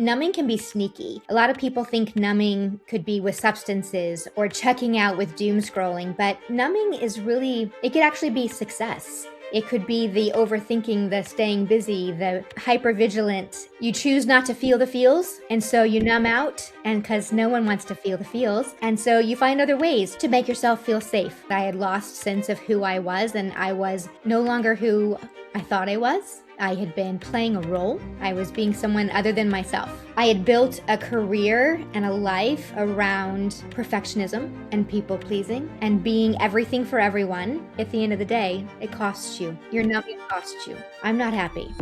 numbing can be sneaky. A lot of people think numbing could be with substances or checking out with doom scrolling, but numbing is really, it could actually be success. It could be the overthinking, the staying busy, the hypervigilant. You choose not to feel the feels, and so you numb out, and because no one wants to feel the feels, and so you find other ways to make yourself feel safe. I had lost sense of who I was, and I was no longer who I thought I was. I had been playing a role. I was being someone other than myself. I had built a career and a life around perfectionism and people pleasing and being everything for everyone. At the end of the day, it costs you. Your numbing costs you. I'm not happy.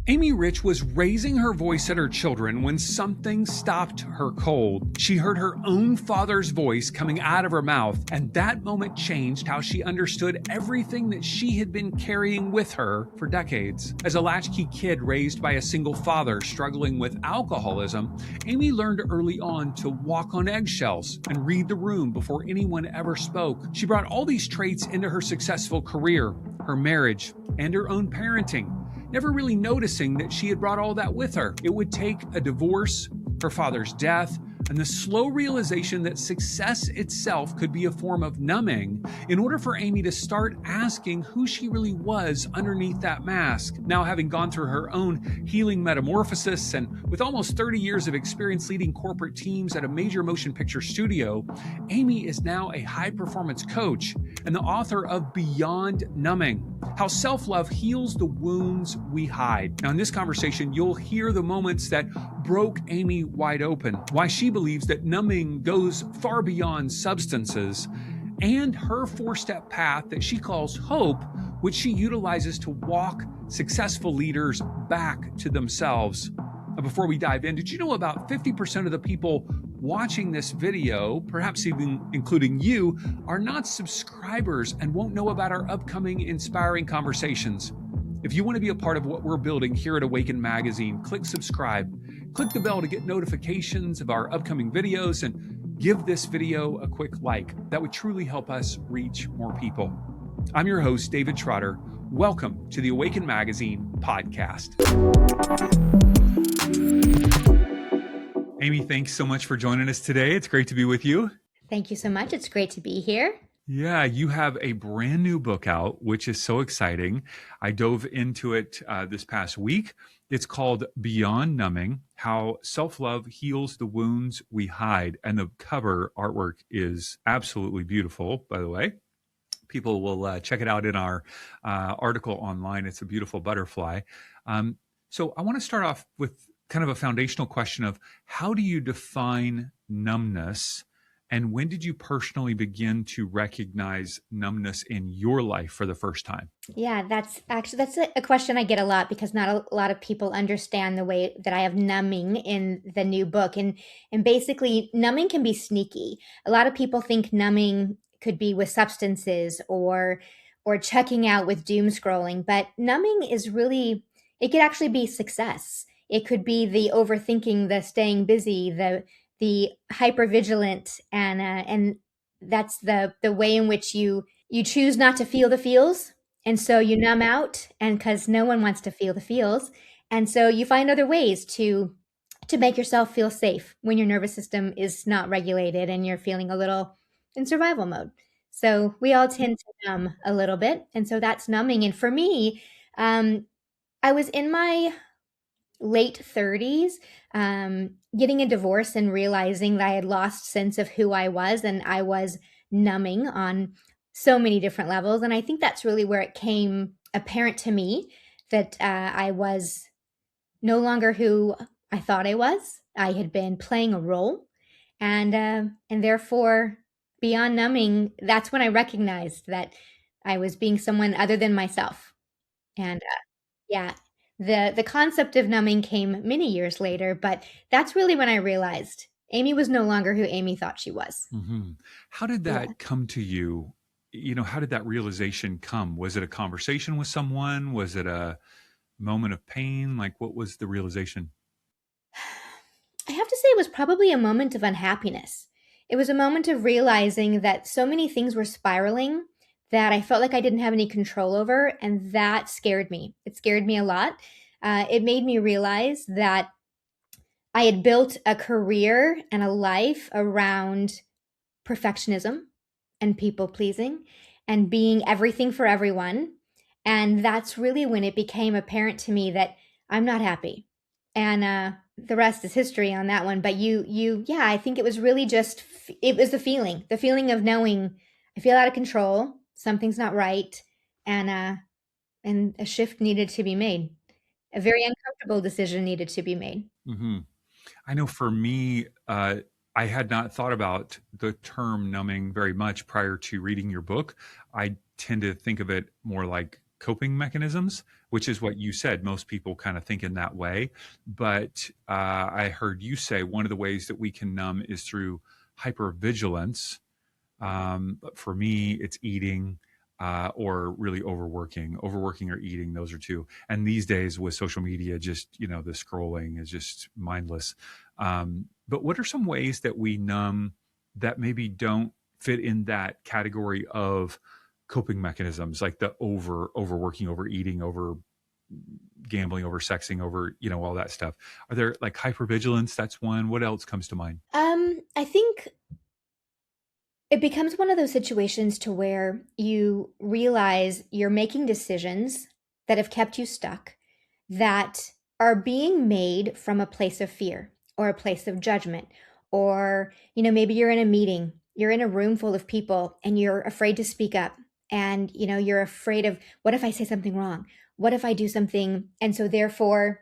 Amie Rich was raising her voice at her children when something stopped her cold. She heard her own father's voice coming out of her mouth, and that moment changed how she understood everything that she had been carrying with her for decades. As a latchkey kid raised by a single father struggling with alcoholism, Amie learned early on to walk on eggshells and read the room before anyone ever spoke. She brought all these traits into her successful career, her marriage, and her own parenting, never really noticing that she had brought all that with her. It would take a divorce, her father's death, and the slow realization that success itself could be a form of numbing in order for Amie to start asking who she really was underneath that mask. Now, having gone through her own healing metamorphosis and with almost 30 years of experience leading corporate teams at a major motion picture studio, Amie is now a high-performance coach and the author of Beyond Numbing: How Self-Love Heals the Wounds We Hide. Now, in this conversation, you'll hear the moments that broke Amie wide open, why she believes that numbing goes far beyond substances, and her four-step path that she calls hope, which she utilizes to walk successful leaders back to themselves. Now, before we dive in, did you know about 50% of the people watching this video, perhaps even including you, are not subscribers and won't know about our upcoming inspiring conversations? If you want to be a part of what we're building here at Awaken Magazine, click subscribe. Click the bell to get notifications of our upcoming videos and give this video a quick like. That would truly help us reach more people. I'm your host, David Trotter. Welcome to the Awaken Magazine podcast. Amie, thanks so much for joining us today. It's great to be with you. Thank you so much. It's great to be here. Yeah, you have a brand new book out, which is so exciting. I dove into it this past week. It's called Beyond Numbing: How Self-Love Heals the Wounds We Hide. And the cover artwork is absolutely beautiful, by the way. People will check it out in our article online. It's a beautiful butterfly. So I want to start off with kind of a foundational question of how do you define numbness? And when did you personally begin to recognize numbness in your life for the first time? Yeah, that's a question I get a lot because not a lot of people understand the way that I have numbing in the new book. And basically, numbing can be sneaky. A lot of people think numbing could be with substances or checking out with doom scrolling, but numbing is really, it could actually be success. It could be the overthinking, the staying busy, the hypervigilant, and that's the way in which you choose not to feel the feels, and so you numb out, and because no one wants to feel the feels, and so you find other ways to make yourself feel safe when your nervous system is not regulated and you're feeling a little in survival mode. So we all tend to numb a little bit, and so that's numbing. And for me, I was in my late 30s, getting a divorce and realizing that I had lost sense of who I was, and I was numbing on so many different levels. And I think that's really where it came apparent to me that I was no longer who I thought I was. I had been playing a role, and therefore, beyond numbing, that's when I recognized that I was being someone other than myself. And yeah, the concept of numbing came many years later, but that's really when I realized Amie was no longer who Amie thought she was. Mm-hmm. How did Yeah. that come to you? How did that realization come? Was it a conversation with someone? Was it a moment of pain? Like, what was the realization? I have to say it was probably a moment of unhappiness. It was a moment of realizing that so many things were spiraling that I felt like I didn't have any control over, and that scared me. It scared me a lot. It made me realize that I had built a career and a life around perfectionism and people pleasing and being everything for everyone. And that's really when it became apparent to me that I'm not happy. And the rest is history on that one. But yeah, I think it was really just, it was the feeling of knowing I feel out of control, something's not right, and a shift needed to be made. A very uncomfortable decision needed to be made. Hmm. I know for me, I had not thought about the term numbing very much prior to reading your book. I tend to think of it more like coping mechanisms, which is what you said. Most people kind of think in that way. But I heard you say one of the ways that we can numb is through hypervigilance. But for me, it's eating or really overworking or eating. Those are two. And these days with social media, just, the scrolling is just mindless. But what are some ways that we numb that maybe don't fit in that category of coping mechanisms, like the overworking, overeating, over gambling, over sexing, over, all that stuff? Are there like hypervigilance? That's one. What else comes to mind? I think it becomes one of those situations to where you realize you're making decisions that have kept you stuck, that are being made from a place of fear or a place of judgment. Or, maybe you're in a meeting, you're in a room full of people and you're afraid to speak up. And, you're afraid of, what if I say something wrong? What if I do something? And so therefore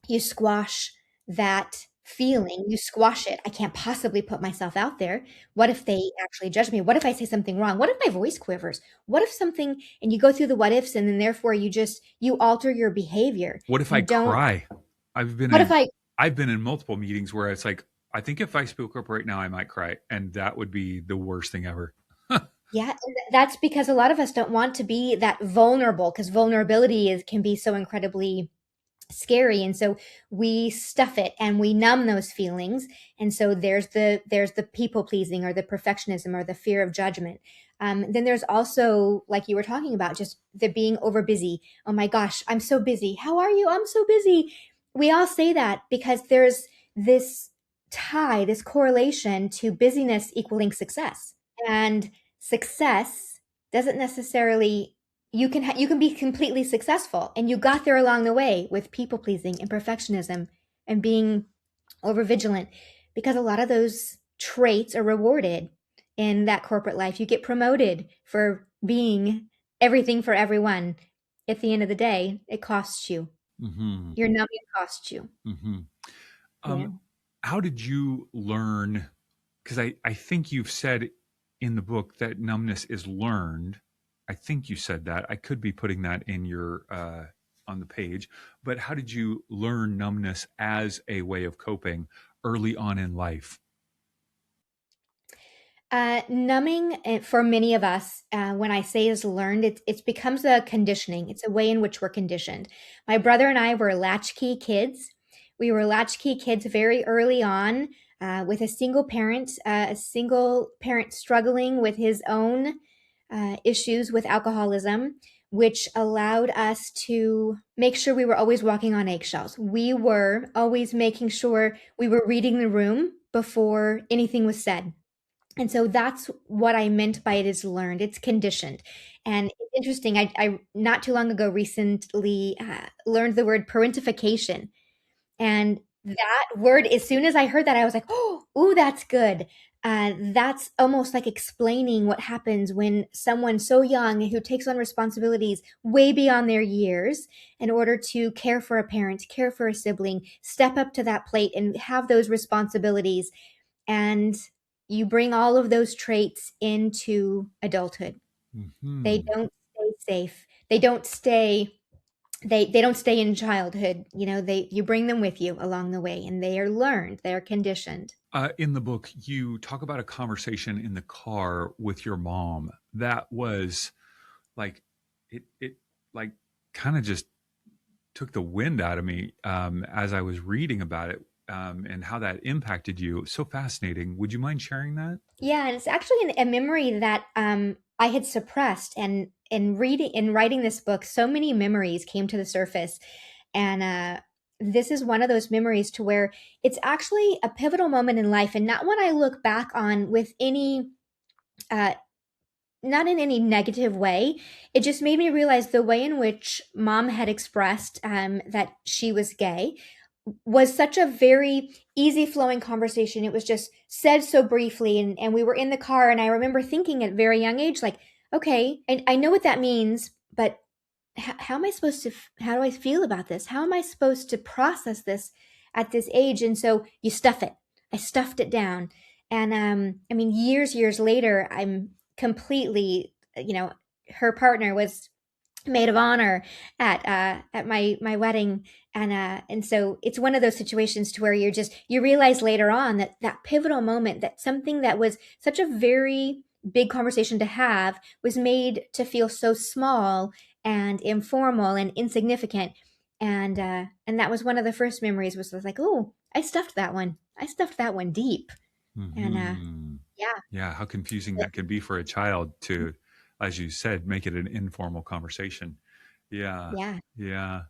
you squash that feeling, you squash it. I can't possibly put myself out there. What if they actually judge me? What if I say something wrong? What if my voice quivers? What if something, and you go through the what ifs, and then therefore you alter your behavior. What if I You don't, cry? I've been what if in I, I've been in multiple meetings where it's like, I think if I spoke up right now, I might cry, and that would be the worst thing ever. yeah, and that's because a lot of us don't want to be that vulnerable, because vulnerability can be so incredibly scary, and so we stuff it and we numb those feelings. And so there's the people pleasing or the perfectionism or the fear of judgment. Then there's also, like you were talking about, just the being over busy. Oh my gosh, I'm so busy. How are you? I'm so busy. We all say that because there's this this correlation to busyness equaling success. And success doesn't necessarily, you can be completely successful, and you got there along the way with people pleasing and perfectionism and being over vigilant, because a lot of those traits are rewarded in that corporate life. You get promoted for being everything for everyone. At the end of the day, it costs you. Hmm. Your numbing costs you. Hmm. Yeah. How did you learn? Because I think you've said in the book that numbness is learned. I think you said that. I could be putting that in your on the page. But how did you learn numbness as a way of coping early on in life? Numbing, for many of us, when I say is learned, it becomes a conditioning. It's a way in which we're conditioned. My brother and I were latchkey kids. We were latchkey kids very early on, with a single parent struggling with his own issues with alcoholism, which allowed us to make sure we were always walking on eggshells. We were always making sure we were reading the room before anything was said. And so that's what I meant by it is learned. It's conditioned. And it's interesting. I not too long ago recently learned the word parentification. And that word, as soon as I heard that, I was like, oh, ooh, that's good. That's almost like explaining what happens when someone so young who takes on responsibilities way beyond their years in order to care for a parent, care for a sibling, step up to that plate and have those responsibilities. And you bring all of those traits into adulthood. They Hmm. don't stay safe. They don't stay in childhood. You bring them with you along the way, and they are learned, they're conditioned. In the book, you talk about a conversation in the car with your mom that was like it like kind of just took the wind out of me as I was reading about it, and how that impacted you. So fascinating. Would you mind sharing that? Yeah, and it's actually a memory that I had suppressed, and in writing this book, so many memories came to the surface. And this is one of those memories to where it's actually a pivotal moment in life, and not one I look back on with any uh, not in any negative way. It just made me realize the way in which mom had expressed that she was gay was such a very easy flowing conversation. It was just said so briefly, and we were in the car, and I remember thinking at a very young age, like, okay, I know what that means, but how am I supposed to, how do I feel about this? How am I supposed to process this at this age? And so you stuff it. I stuffed it down. And I mean, years later, I'm completely, her partner was maid of honor at my wedding, and so it's one of those situations to where you realize later on that that pivotal moment, that something that was such a very big conversation to have, was made to feel so small and informal and insignificant. And that was one of the first memories, was like, oh, I stuffed that one deep. And Hmm. yeah. Yeah, how confusing that can be for a child to, as you said, make it an informal conversation. Yeah, Yeah. yeah.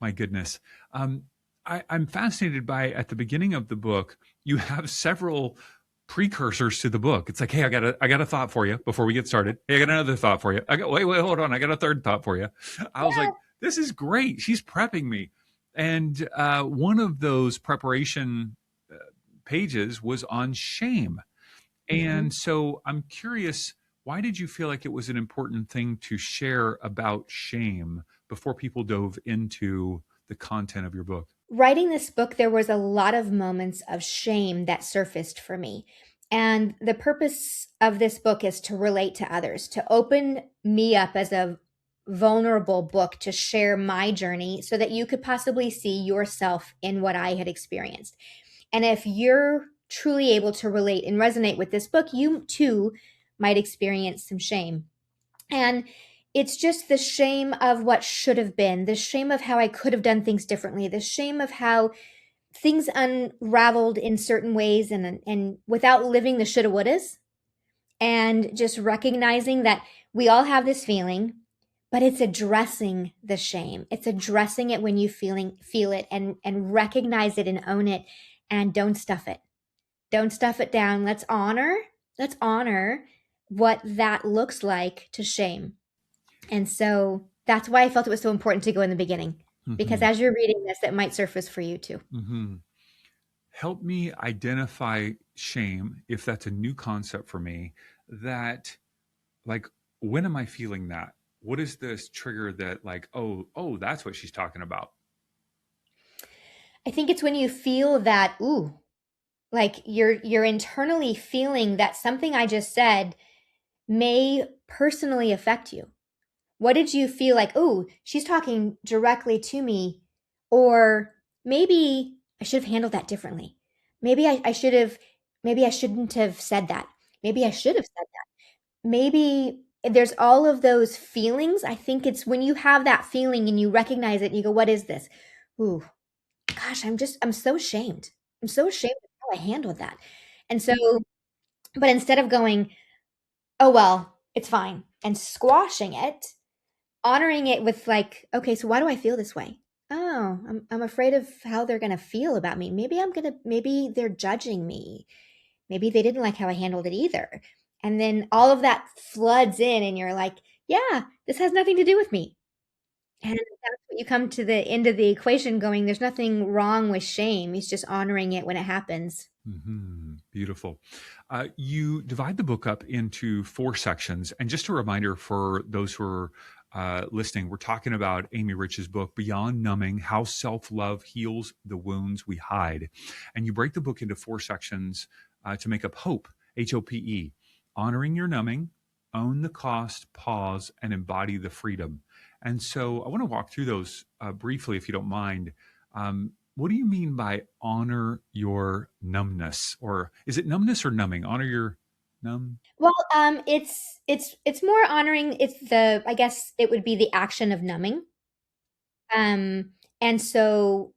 My goodness. Um, I'm fascinated by, at the beginning of the book, you have several precursors to the book. It's like, hey, I got a thought for you before we get started. Hey, I got another thought for you. Wait, hold on. I got a third thought for you. I was like, this is great. She's prepping me. And one of those preparation pages was on shame. Mhm. And so I'm curious, why did you feel like it was an important thing to share about shame before people dove into the content of your book? Writing this book, there was a lot of moments of shame that surfaced for me. And the purpose of this book is to relate to others, to open me up as a vulnerable book, to share my journey so that you could possibly see yourself in what I had experienced. And if you're truly able to relate and resonate with this book, you too might experience some shame. And it's just the shame of what should have been, the shame of how I could have done things differently, the shame of how things unraveled in certain ways, and without living the shoulda wouldas, and just recognizing that we all have this feeling, but it's addressing the shame. It's addressing it when you feel it, and recognize it and own it, and don't stuff it. Don't stuff it down. Let's honor what that looks like to shame. And so that's why I felt it was so important to go in the beginning, because Hmm. as you're reading this, it might surface for you too. Hmm. Help me identify shame, if that's a new concept for me. That, like, when am I feeling that? What is this trigger that, like, oh, that's what she's talking about? I think it's when you feel that, ooh, like you're internally feeling that something I just said may personally affect you. What did you feel like? Oh, she's talking directly to me. Or maybe I should have handled that differently. Maybe I should have, maybe I shouldn't have said that. Maybe I should have said that. Maybe there's all of those feelings. I think it's when you have that feeling and you recognize it and you go, what is this? Ooh, gosh, I'm so ashamed. I'm so ashamed of how I handled that. And so, but instead of going, oh, well, it's fine, and squashing it, honoring it with like, okay, so why do I feel this way? Oh, I'm afraid of how they're gonna feel about me. Maybe they're judging me. Maybe they didn't like how I handled it either. And then all of that floods in, and you're like, yeah, this has nothing to do with me. And that's what you come to the end of the equation going, there's nothing wrong with shame. He's just honoring it when it happens. Hmm. Beautiful. You divide the book up into four sections. And just a reminder for those who are listening, we're talking about Amie Rich's book, Beyond Numbing: How Self Love Heals the Wounds We Hide. And you break the book into four sections to make up HOPE, HOPE: honoring your numbing, own the cost, pause, and embody the freedom. And so I want to walk through those briefly, if you don't mind. What do you mean by honor your numbness? Or is it numbness or numbing? Honor your numb? Well, it's more honoring. It's the, I guess it would be the action of numbing. Um, and so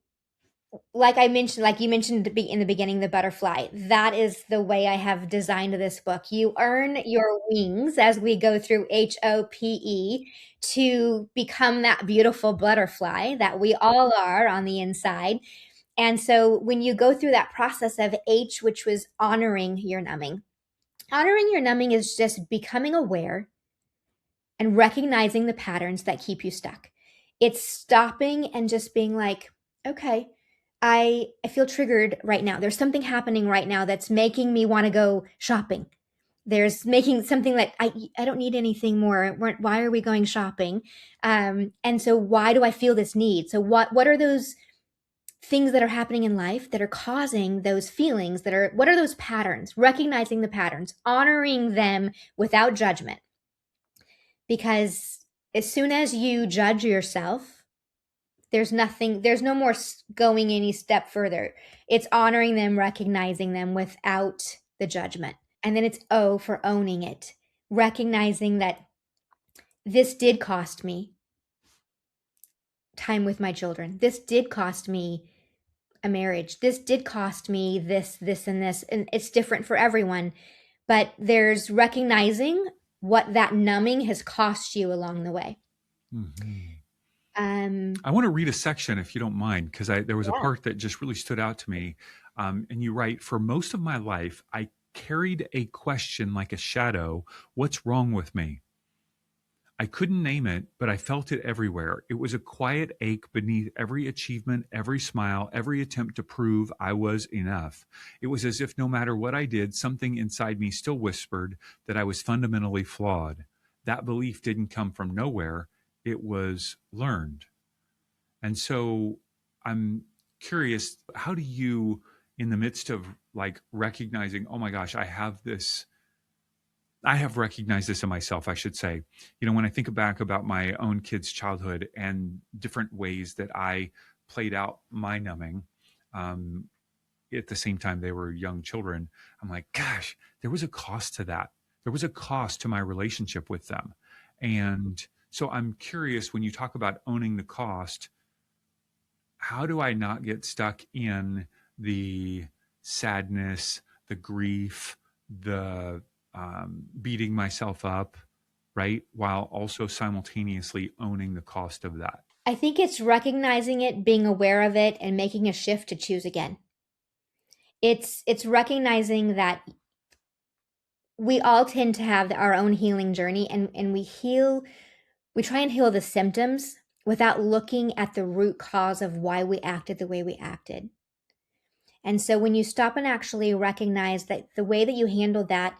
like I mentioned, like you mentioned in the beginning, the butterfly. That is the way I have designed this book. You earn your wings as we go through HOPE to become that beautiful butterfly that we all are on the inside. And so when you go through that process of H, which was honoring your numbing is just becoming aware and recognizing the patterns that keep you stuck. It's stopping and just being like, okay, I feel triggered right now. There's something happening right now that's making me want to go shopping. There's making something that I don't need anything more. Why are we going shopping? And so why do I feel this need? So what are those things that are happening in life that are causing those feelings, what are those patterns? Recognizing the patterns, honoring them without judgment. Because as soon as you judge yourself, there's no more going any step further. It's honoring them, recognizing them without the judgment. And then it's O for owning it, recognizing that this did cost me time with my children. This did cost me a marriage. This did cost me this, and this. And it's different for everyone. But there's recognizing what that numbing has cost you along the way. Mm-hmm. Um, I want to read a section, if you don't mind, because there was a yeah. part that just really stood out to me. And you write, for most of my life, I carried a question like a shadow. What's wrong with me? I couldn't name it, but I felt it everywhere. It was a quiet ache beneath every achievement, every smile, every attempt to prove I was enough. It was as if no matter what I did, something inside me still whispered that I was fundamentally flawed. That belief didn't come from nowhere, it was learned. And so I'm curious, how do you, in the midst of like recognizing, oh my gosh, I have recognized this in myself, I should say. You know, when I think back about my own kids' childhood and different ways that I played out my numbing, um, at the same time they were young children, I'm like, gosh, there was a cost to that. There was a cost to my relationship with them. And so I'm curious, when you talk about owning the cost, how do I not get stuck in the sadness, the grief, the beating myself up, right? While also simultaneously owning the cost of that. I think it's recognizing it, being aware of it, and making a shift to choose again. It's recognizing that we all tend to have our own healing journey, and we try and heal the symptoms without looking at the root cause of why we acted the way we acted. And so when you stop and actually recognize that the way that you handled that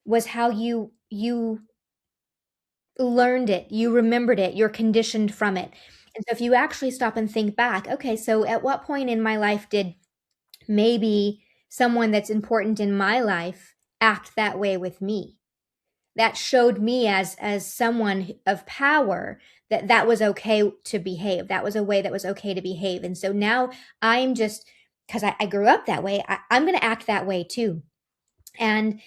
was how you learned it, you remembered it, you're conditioned from it. And so if you actually stop and think back, okay, so at what point in my life did maybe someone that's important in my life act that way with me? That showed me as someone of power that that was okay to behave. That was a way that was okay to behave. And so now I'm just, because I grew up that way, I'm going to act that way too. And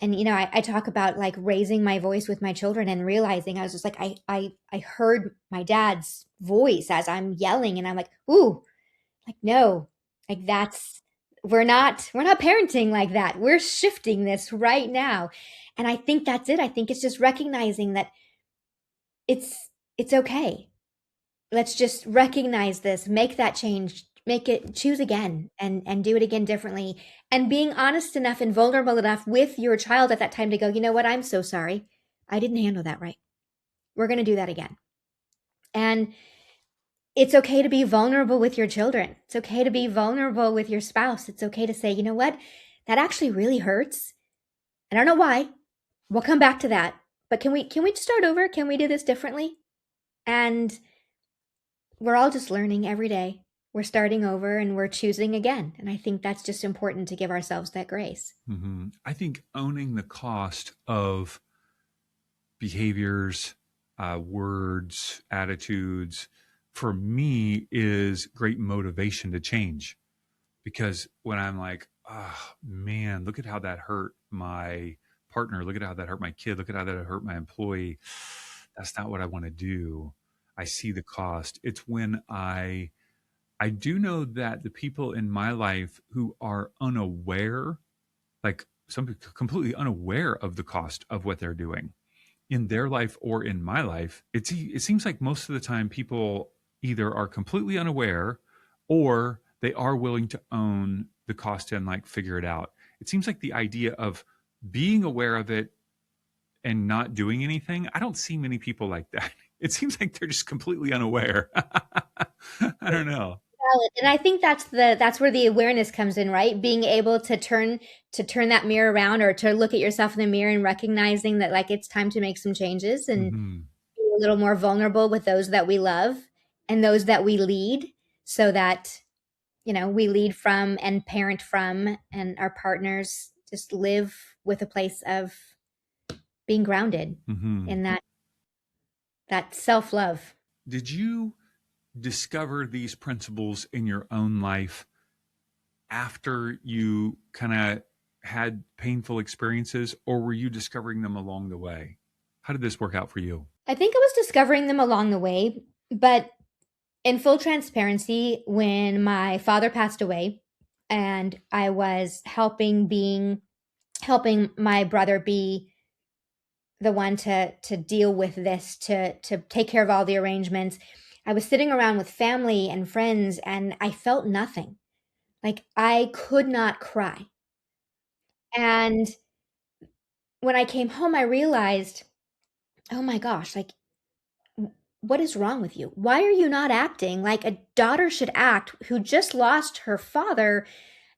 you know, I talk about like raising my voice with my children and realizing I was just like I heard my dad's voice as I'm yelling, and I'm like, ooh, like no, like that's we're not parenting like that. We're shifting this right now. And I think that's it. I think it's just recognizing that it's okay. Let's just recognize this, make that change, make it choose again and do it again differently. And being honest enough and vulnerable enough with your child at that time to go, you know what, I'm so sorry. I didn't handle that right. We're going to do that again. And it's okay to be vulnerable with your children. It's okay to be vulnerable with your spouse. It's okay to say, you know what, that actually really hurts. I don't know why. We'll come back to that. But can we start over? Can we do this differently? And we're all just learning every day. We're starting over and we're choosing again. And I think that's just important to give ourselves that grace. Mm-hmm. I think owning the cost of behaviors, words, attitudes, for me is great motivation to change. Because when I'm like, oh man, look at how that hurt my partner, look at how that hurt my kid, look at how that hurt my employee, that's not what I want to do. I see the cost. It's when I I do know that the people in my life who are unaware, like some people completely unaware of the cost of what they're doing in their life or in my life, it seems like most of the time people either are completely unaware or they are willing to own the cost and like figure it out. It seems like the idea of being aware of it and not doing anything, I don't see many people like that. It seems like they're just completely unaware. I don't know. Valid. And I think that's where the awareness comes in, right? Being able to turn that mirror around, or to look at yourself in the mirror and recognizing that like it's time to make some changes and Hmm. be a little more vulnerable with those that we love and those that we lead, so that we lead from and parent from, and our partners just live with a place of being grounded Hmm. in that self-love. Did you discover these principles in your own life after you kind of had painful experiences, or were you discovering them along the way? How did this work out for you? I think I was discovering them along the way, but in full transparency, when my father passed away and I was helping my brother be the one to deal with this, to take care of all the arrangements, I was sitting around with family and friends and I felt nothing. Like I could not cry. And when I came home, I realized, oh my gosh, like what is wrong with you? Why are you not acting like a daughter should act who just lost her father?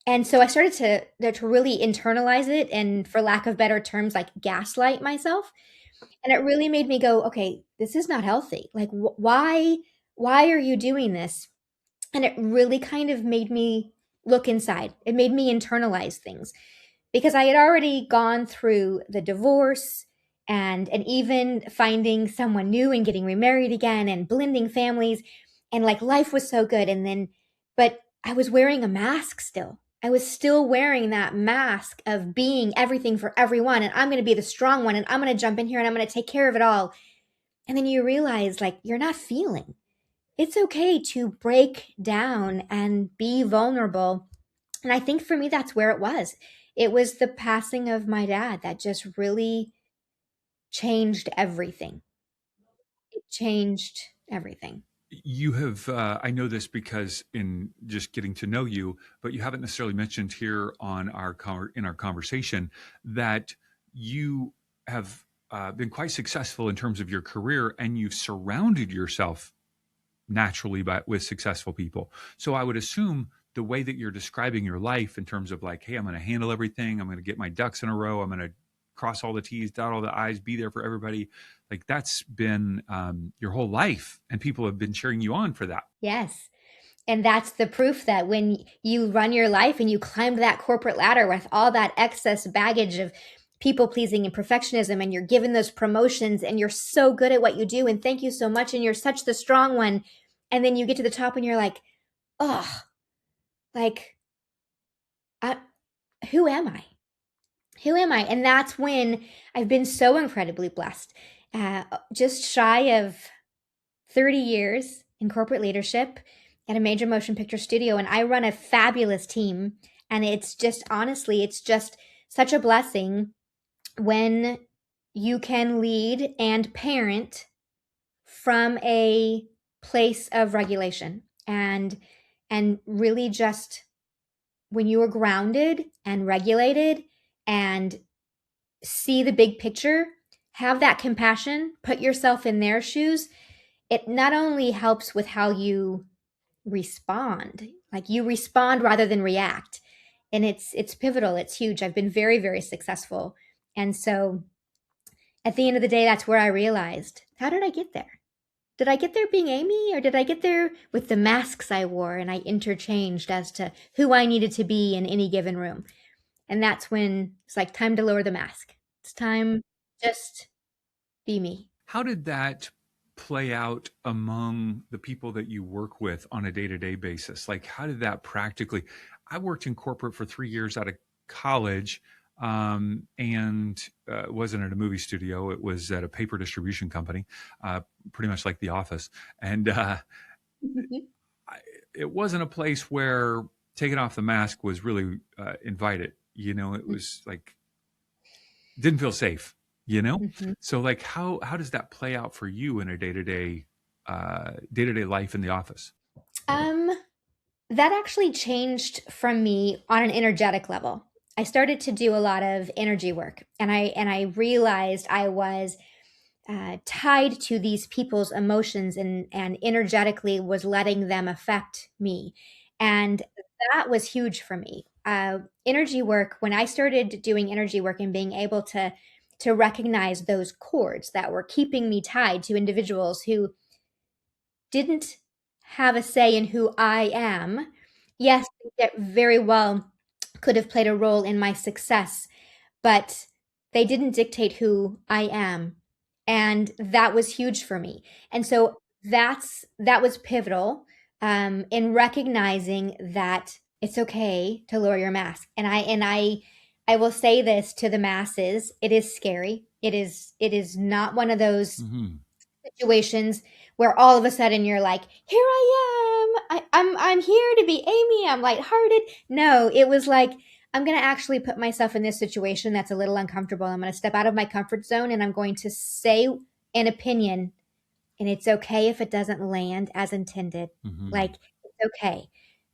And so I started to really internalize it, and for lack of better terms, like gaslight myself. And it really made me go, okay, this is not healthy. Like why are you doing this? And it really kind of made me look inside. It made me internalize things, because I had already gone through the divorce and even finding someone new and getting remarried again and blending families, and like life was so good. And then but I was wearing a mask still. I was still wearing that mask of being everything for everyone, and I'm going to be the strong one, and I'm going to jump in here and I'm going to take care of it all. And then you realize like you're not feeling. It's okay to break down and be vulnerable. And I think for me, that's where it was. It was the passing of my dad that just really changed everything. It changed everything. You have, I know this because in just getting to know you, but you haven't necessarily mentioned here on in our conversation that you have been quite successful in terms of your career, and you've surrounded yourself naturally with successful people. So I would assume the way that you're describing your life in terms of like, hey, I'm going to handle everything. I'm going to get my ducks in a row. I'm going to cross all the T's, dot all the I's, be there for everybody. Like that's been your whole life, and people have been cheering you on for that. Yes. And that's the proof that when you run your life and you climb that corporate ladder with all that excess baggage of people pleasing and perfectionism, and you're given those promotions and you're so good at what you do, and thank you so much, and you're such the strong one. And then you get to the top and you're like, oh, like, I, who am I? Who am I? And that's when I've been so incredibly blessed. Just shy of 30 years in corporate leadership at a major motion picture studio, and I run a fabulous team. And it's just, honestly, it's just such a blessing when you can lead and parent from a place of regulation, and really just when you are grounded and regulated and see the big picture, have that compassion, put yourself in their shoes, it not only helps with how you respond, like you respond rather than react. And it's pivotal, it's huge. I've been very, very successful. And so at the end of the day, that's where I realized, how did I get there? Did I get there being Amie, or did I get there with the masks I wore and I interchanged as to who I needed to be in any given room? And that's when it's like time to lower the mask. It's time just be me. How did that play out among the people that you work with on a day-to-day basis? Like, how did that practically? I worked in corporate for 3 years out of college, and it wasn't at a movie studio. It was at a paper distribution company, pretty much like The Office. And it wasn't a place where taking off the mask was really invited. It was like didn't feel safe. Mhm. So like how does that play out for you in a day-to-day life in the office? Um, that actually changed from me on an energetic level. I started to do a lot of energy work, and I realized I was tied to these people's emotions and energetically was letting them affect me, and that was huge for me. Energy work. When I started doing energy work and being able to recognize those cords that were keeping me tied to individuals who didn't have a say in who I am. Yes, they very well could have played a role in my success, but they didn't dictate who I am. And that was huge for me. And so that was pivotal in recognizing that it's okay to lower your mask. And I will say this to the masses: it is scary. It is not one of those Hmm. situations where all of a sudden you're like, here I am. I'm here to be Amie. I'm lighthearted. No, it was like, I'm going to actually put myself in this situation that's a little uncomfortable. I'm going to step out of my comfort zone and I'm going to say an opinion. And it's okay if it doesn't land as intended. Hmm. Like, it's okay.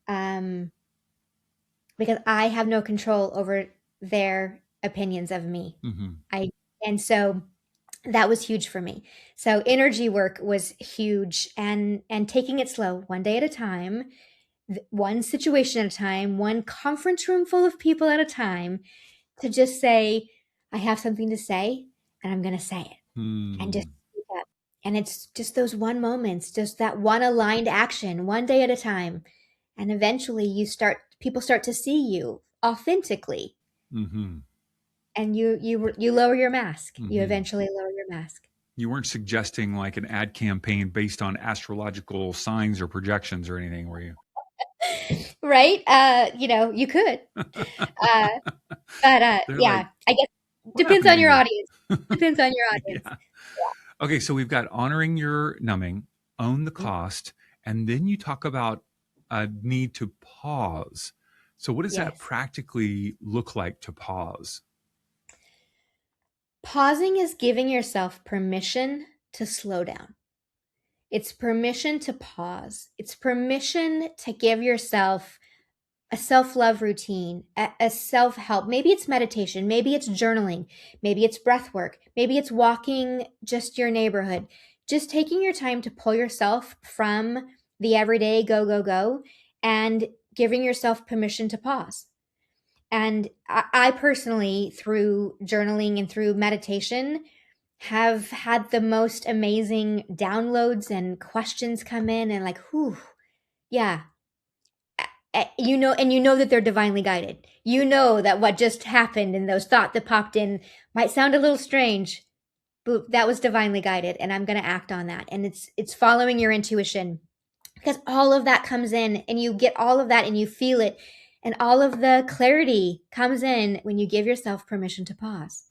Um, because I have no control over their opinions of me. Hmm. I, and so that was huge for me. So energy work was huge, and taking it slow, one day at a time, one situation at a time, one conference room full of people at a time, to just say, I have something to say and I'm going to say it, and just Hmm. speak up. And it's just those one moments, just that one aligned action, one day at a time. And eventually people start to see you authentically, Hmm. and you lower your mask. You Hmm. eventually lower your mask. You weren't suggesting like an ad campaign based on astrological signs or projections or anything, were you? Right? You could. Uh, but They're like, yeah, I guess what depends happened to on your Amy? audience. Depends on your audience. Yeah. Okay, so we've got honoring your numbing, own the Yeah. cost, and then you talk about a need to pause. So, what does that Yes. practically look like to pause? Pausing is giving yourself permission to slow down. It's permission to pause. It's permission to give yourself a self-love routine, a self-help. Maybe it's meditation, maybe it's journaling, maybe it's breath work, maybe it's walking just your neighborhood. Just taking your time to pull yourself from the everyday go, go, go, and giving yourself permission to pause. And I personally, through journaling and through meditation, have had the most amazing downloads and questions come in, and like, whew, yeah, and you know that they're divinely guided. You know that what just happened and those thoughts that popped in might sound a little strange, but that was divinely guided, and I'm going to act on that. And it's following your intuition, because all of that comes in, and you get all of that, and you feel it, and all of the clarity comes in when you give yourself permission to pause.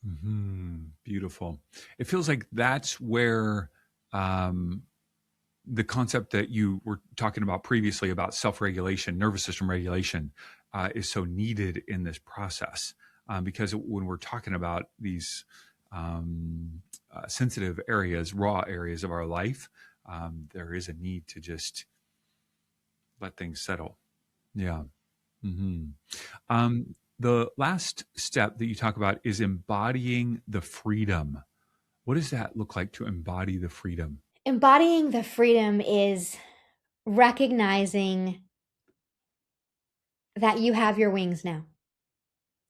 Beautiful. It feels like that's where um, the concept that you were talking about previously about self-regulation, nervous system regulation, is so needed in this process. Because when we're talking about these sensitive areas, raw areas of our life, there is a need to just let things settle. Yeah. Hmm. The last step that you talk about is embodying the freedom. What does that look like to embody the freedom? Embodying the freedom is recognizing that you have your wings now.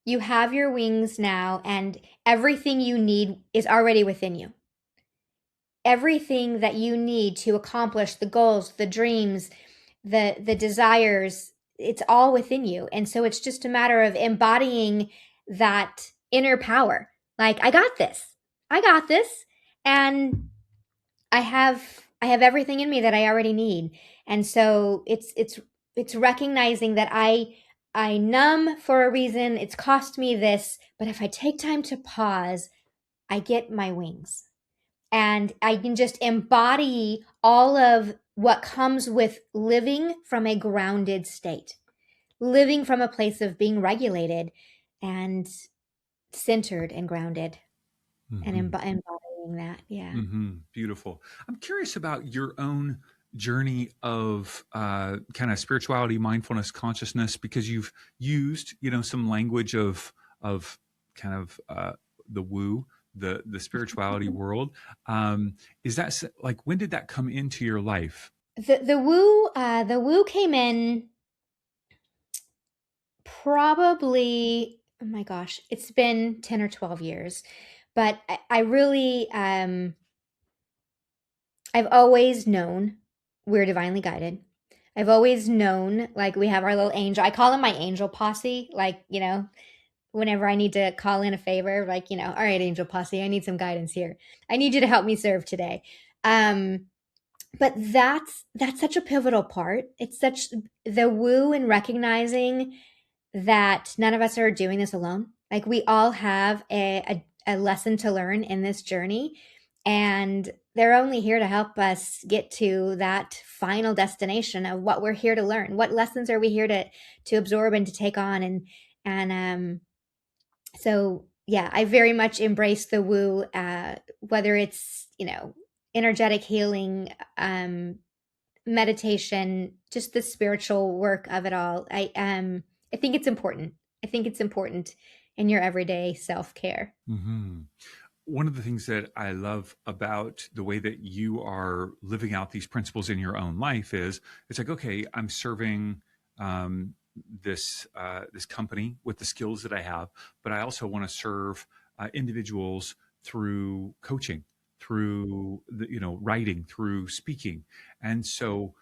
You have your wings now, and everything you need is already within you. Everything that you need to accomplish the goals, the dreams, the desires, it's all within you. And so it's just a matter of embodying that inner power. Like, I got this. I got this. And I have everything in me that I already need. And so it's recognizing that I numb for a reason. It's cost me this, but if I take time to pause, I get my wings, and I can just embody all of what comes with living from a grounded state, living from a place of being regulated and centered and grounded and Hmm. embodying that. Yeah. Beautiful. I'm curious about your own journey of kind of spirituality, mindfulness, consciousness, because you've used, some language of kind of the woo, the spirituality world. Is that like when did that come into your life? The woo came in probably, oh my gosh, it's been 10 or 12 years. But I really, I've always known we're divinely guided. I've always known, like, we have our little angel. I call him my angel posse. Like, whenever I need to call in a favor, like, all right, angel posse, I need some guidance here. I need you to help me serve today. Um, but that's such a pivotal part. It's such the woo and recognizing that none of us are doing this alone. Like, we all have a lesson to learn in this journey, and they're only here to help us get to that final destination of what we're here to learn. What lessons are we here to absorb and to take on? And so yeah, I very much embrace the woo, whether it's energetic healing, meditation, just the spiritual work of it all. I think it's important. I think it's important in your everyday self-care. Hmm. One of the things that I love about the way that you are living out these principles in your own life is it's like, okay, I'm serving um, this company with the skills that I have, but I also want to serve individuals through coaching, through writing, through speaking, and so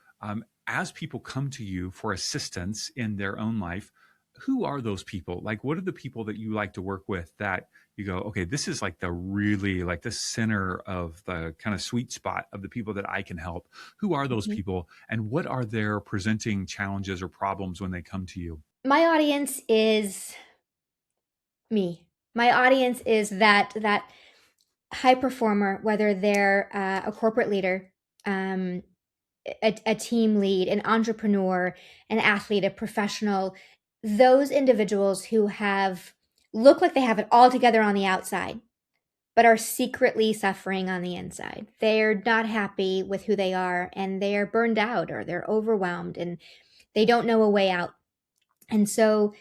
as people come to you for assistance in their own life, who are those people? Like, what are the people that you like to work with that you go, okay, this is like the really like the center of the kind of sweet spot of the people that I can help. Who are those Mhm. people and what are their presenting challenges or problems when they come to you? My audience is me. My audience is that high performer, whether they're a corporate leader, um, a team lead, an entrepreneur, an athlete, a professional, those individuals who have look like they have it all together on the outside, but are secretly suffering on the inside. They're not happy with who they are, and they're burned out or they're overwhelmed and they don't know a way out. And so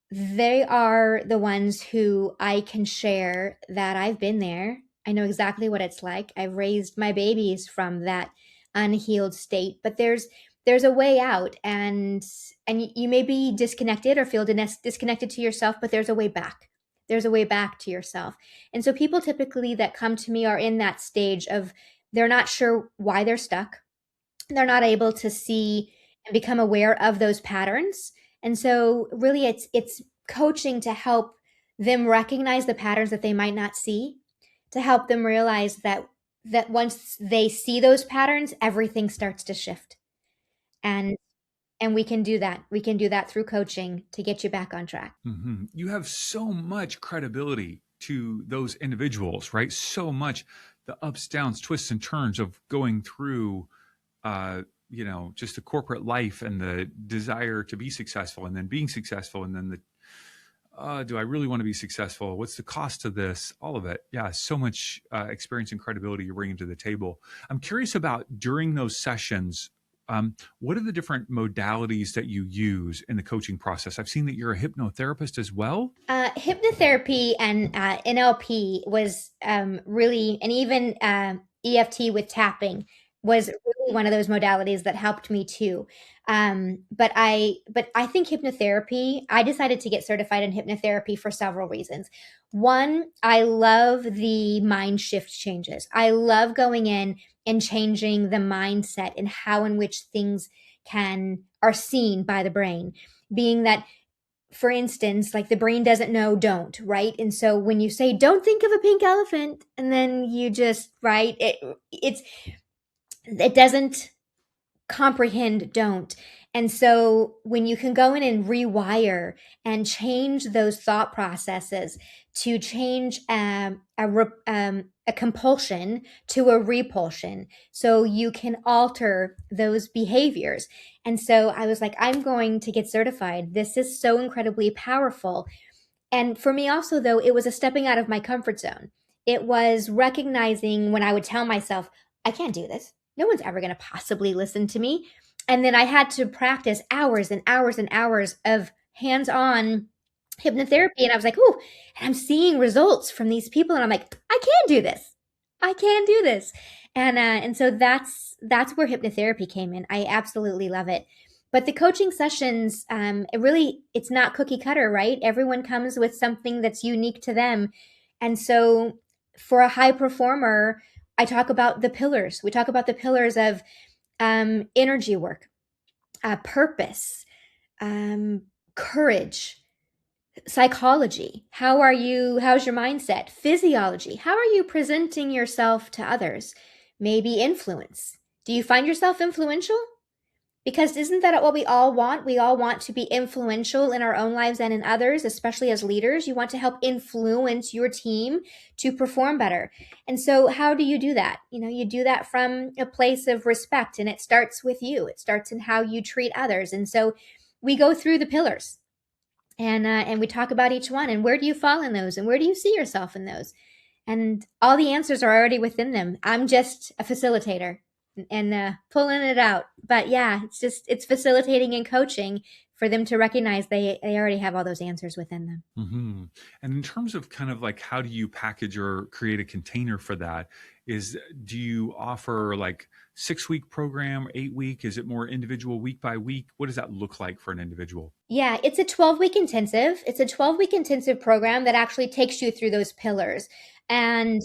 they are the ones who I can share that I've been there. I know exactly what it's like. I've raised my babies from that unhealed state, but there's a way out, and you may be disconnected or feel disconnected to yourself, but there's a way back. There's a way back to yourself. And so people typically that come to me are in that stage of they're not sure why they're stuck. They're not able to see and become aware of those patterns. And so really it's coaching to help them recognize the patterns that they might not see, to help them realize that once they see those patterns, everything starts to shift. And and we can do that. We can do that through coaching to get you back on track. You have so much credibility to those individuals, right? So much the ups, downs, twists, and turns of going through just the corporate life and the desire to be successful and then being successful and then the do I really want to be successful? What's the cost of this? All of it. Yeah, so much experience and credibility you're bringing to the table. I'm curious about during those sessions, what are the different modalities that you use in the coaching process? I've seen that you're a hypnotherapist as well. Hypnotherapy and NLP was really, and even EFT with tapping was really one of those modalities that helped me too. But I think hypnotherapy. I decided to get certified in hypnotherapy for several reasons. One, I love the mind shift changes. I love going in and changing the mindset and how in which things can are seen by the brain, being that, for instance, like, the brain doesn't know don't, right? And so when you say don't think of a pink elephant, and then you just, right, it doesn't comprehend don't. And so when you can go in and rewire and change those thought processes to change a compulsion to a repulsion. So you can alter those behaviors. And so I was like, I'm going to get certified. This is so incredibly powerful. And for me also, though, it was a stepping out of my comfort zone. It was recognizing when I would tell myself, I can't do this. No one's ever going to possibly listen to me. And then I had to practice hours and hours and hours of hands on hypnotherapy. And I was like, ooh, and I'm seeing results from these people. And I'm like, I can do this. I can do this. And so that's where hypnotherapy came in. I absolutely love it. But the coaching sessions, it's not cookie cutter, right? Everyone comes with something that's unique to them. And so for a high performer, I talk about the pillars. We talk about the pillars of energy work, purpose, courage, psychology. How's your mindset? Physiology. How are you presenting yourself to others? Maybe influence. Do you find yourself influential? Because isn't that what we all want? We all want to be influential in our own lives and in others, especially as leaders. You want to help influence your team to perform better. And so how do you do that? You do that from a place of respect, and it starts with you. It starts in how you treat others. And so we go through the pillars, and we talk about each one, and where do you fall in those, and where do you see yourself in those? And all the answers are already within them. I'm just a facilitator and pulling it out. But yeah, it's facilitating and coaching for them to recognize they already have all those answers within them. Mm-hmm. And in terms of kind of like, how do you package or create a container for that? Do you offer like 6-week program, 8-week? Is it more individual week by week? What does that look like for an individual? Yeah, it's a 12-week intensive. It's a 12-week intensive program that actually takes you through those pillars. And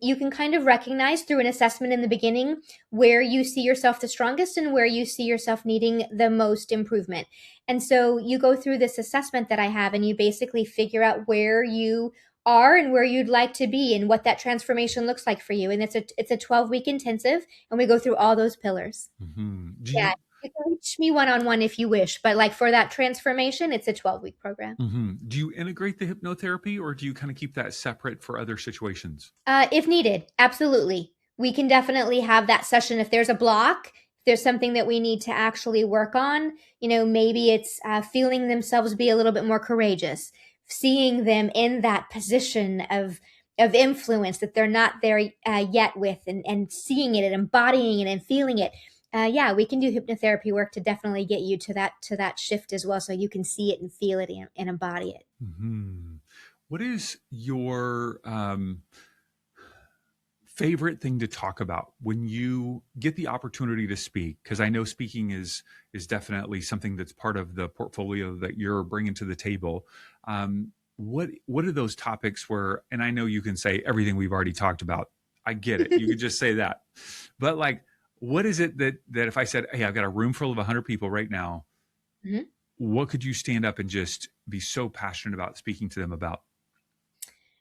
you can kind of recognize through an assessment in the beginning where you see yourself the strongest and where you see yourself needing the most improvement. And so you go through this assessment that I have, and you basically figure out where you are and where you'd like to be and what that transformation looks like for you. And it's a 12-week intensive, and we go through all those pillars. Mm-hmm. Yeah. You can reach me one-on-one if you wish, but like for that transformation, it's a 12-week program. Mm-hmm. Do you integrate the hypnotherapy, or do you kind of keep that separate for other situations? If needed, absolutely. We can definitely have that session if there's a block, if there's something that we need to actually work on. Maybe it's feeling themselves be a little bit more courageous, seeing them in that position of influence that they're not there yet with, and seeing it and embodying it and feeling it. Yeah, we can do hypnotherapy work to definitely get you to that shift as well, so you can see it and feel it and embody it. Mm-hmm. What is your favorite thing to talk about when you get the opportunity to speak? Because I know speaking is definitely something that's part of the portfolio that you're bringing to the table. What are those topics where, and I know you can say everything we've already talked about. I get it. You could just say that. But like, what is it that if I said, hey, I've got a room full of 100 people right now, Mm-hmm. what could you stand up and just be so passionate about speaking to them about?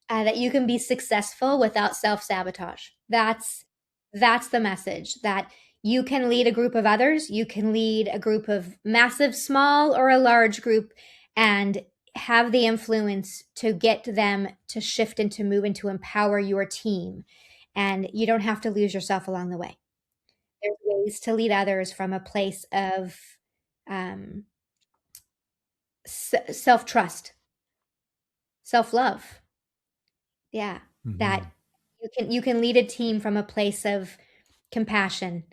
That you can be successful without self-sabotage. That's the message, that you can lead a group of others. You can lead a group of massive, small, or a large group, and have the influence to get them to shift and to move and to empower your team. And you don't have to lose yourself along the way. There's ways to lead others from a place of um, self-trust, self-love. Yeah, Mm-hmm. that you can lead a team from a place of compassion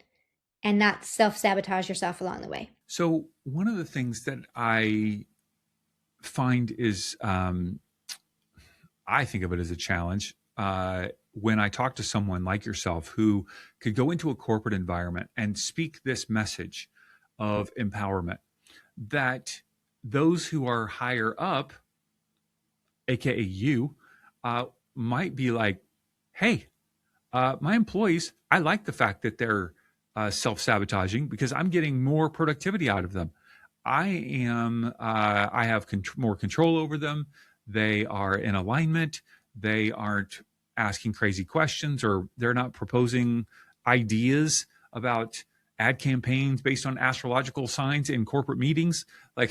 and not self-sabotage yourself along the way. So one of the things that I find is, I think of it as a challenge. When I talk to someone like yourself who could go into a corporate environment and speak this message of empowerment, that those who are higher up, aka you, might be like, hey, my employees, I like the fact that they're self-sabotaging because I'm getting more productivity out of them. I have more control over them. They are in alignment. They aren't asking crazy questions, or they're not proposing ideas about ad campaigns based on astrological signs in corporate meetings. Like,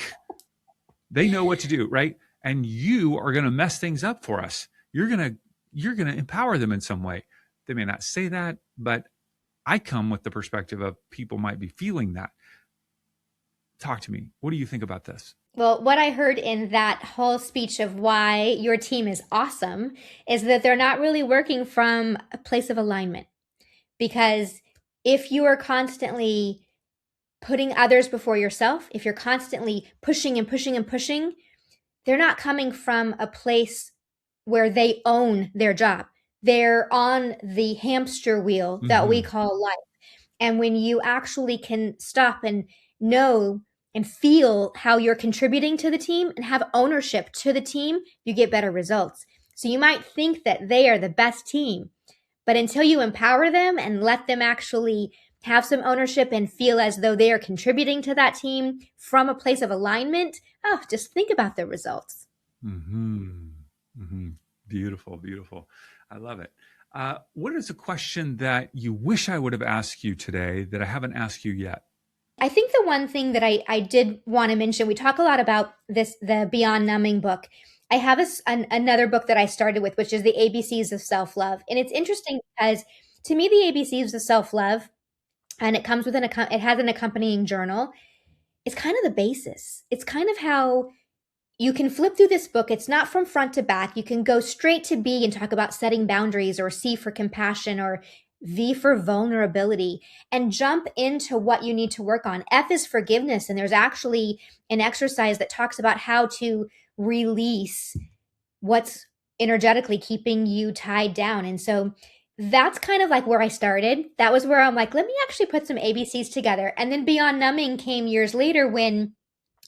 they know what to do, right? And you are going to mess things up for us. You're going to empower them in some way. They may not say that, but I come with the perspective of people might be feeling that. Talk to me. What do you think about this? Well, what I heard in that whole speech of why your team is awesome is that they're not really working from a place of alignment. Because if you are constantly putting others before yourself, if you're constantly pushing and pushing and pushing, they're not coming from a place where they own their job. They're on the hamster wheel that we call life. And when you actually can stop and know and feel how you're contributing to the team and have ownership to the team, you get better results. So you might think that they are the best team, but until you empower them and let them actually have some ownership and feel as though they are contributing to that team from a place of alignment, oh, just think about the results. Beautiful, beautiful. I love it. What is a question that you wish I would have asked you today that I haven't asked you yet? I think the one thing that I did want to mention, we talk a lot about this, the Beyond Numbing book. I have another book that I started with, which is the ABCs of Self-Love. And it's interesting because to me, the ABCs of Self-Love, and it comes with it has an accompanying journal. It's kind of the basis. It's kind of how you can flip through this book. It's not from front to back. You can go straight to B and talk about setting boundaries, or C for compassion, or V for vulnerability, and jump into what you need to work on. F is forgiveness. And there's actually an exercise that talks about how to release what's energetically keeping you tied down. And so that's kind of like where I started. That was where I'm like, let me actually put some ABCs together. And then Beyond Numbing came years later, when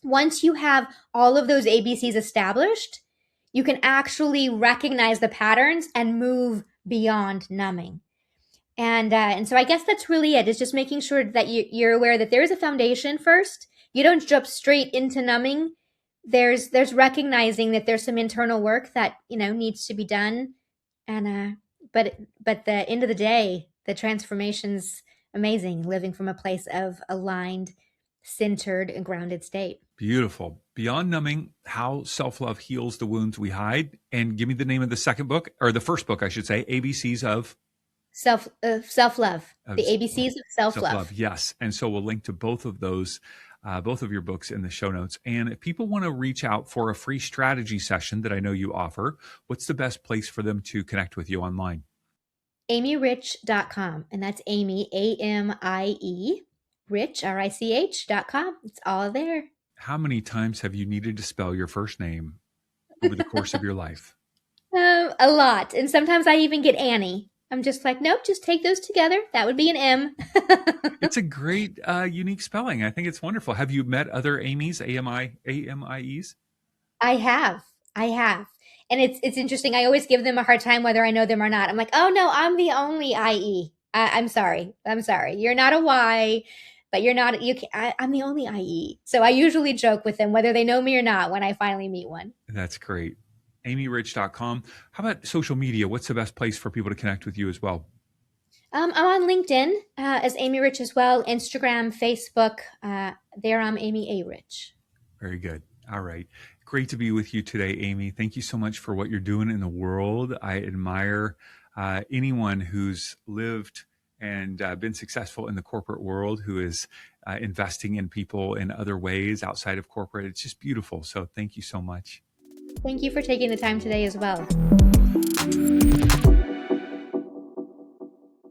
once you have all of those ABCs established, you can actually recognize the patterns and move beyond numbing. And so I guess that's really it. Is just making sure that you're aware that there is a foundation first. You don't jump straight into numbing. There's recognizing that there's some internal work that needs to be done. And but the end of the day, the transformation's amazing. Living from a place of aligned, centered, and grounded state. Beautiful. Beyond Numbing, How Self-Love Heals the Wounds We Hide. And give me the name of the second book, or the first book, I should say, ABCs of Self-Love. The ABCs of Self-Love. Yes. And so we'll link to both of those, both of your books in the show notes. And if people want to reach out for a free strategy session that I know you offer, what's the best place for them to connect with you online? AmieRich.com. And that's Amie, AMIE, Rich, RICH.com. It's all there. How many times have you needed to spell your first name over the course of your life? A lot. And sometimes I even get Annie. I'm just like, nope, just take those together. That would be an M. It's a great, unique spelling. I think it's wonderful. Have you met other Amies, AMIEs? I have. And it's interesting. I always give them a hard time whether I know them or not. I'm like, oh no, I'm the only IE. I'm sorry. You're not a Y, but you're not, I'm the only IE. So I usually joke with them whether they know me or not when I finally meet one. That's great. AmieRich.com. How about social media? What's the best place for people to connect with you as well? I'm on LinkedIn as Amie Rich as well. Instagram, Facebook. There I'm Amie A. Rich. Very good. All right. Great to be with you today, Amie. Thank you so much for what you're doing in the world. I admire anyone who's lived and been successful in the corporate world, who is investing in people in other ways outside of corporate. It's just beautiful. So thank you so much. Thank you for taking the time today as well.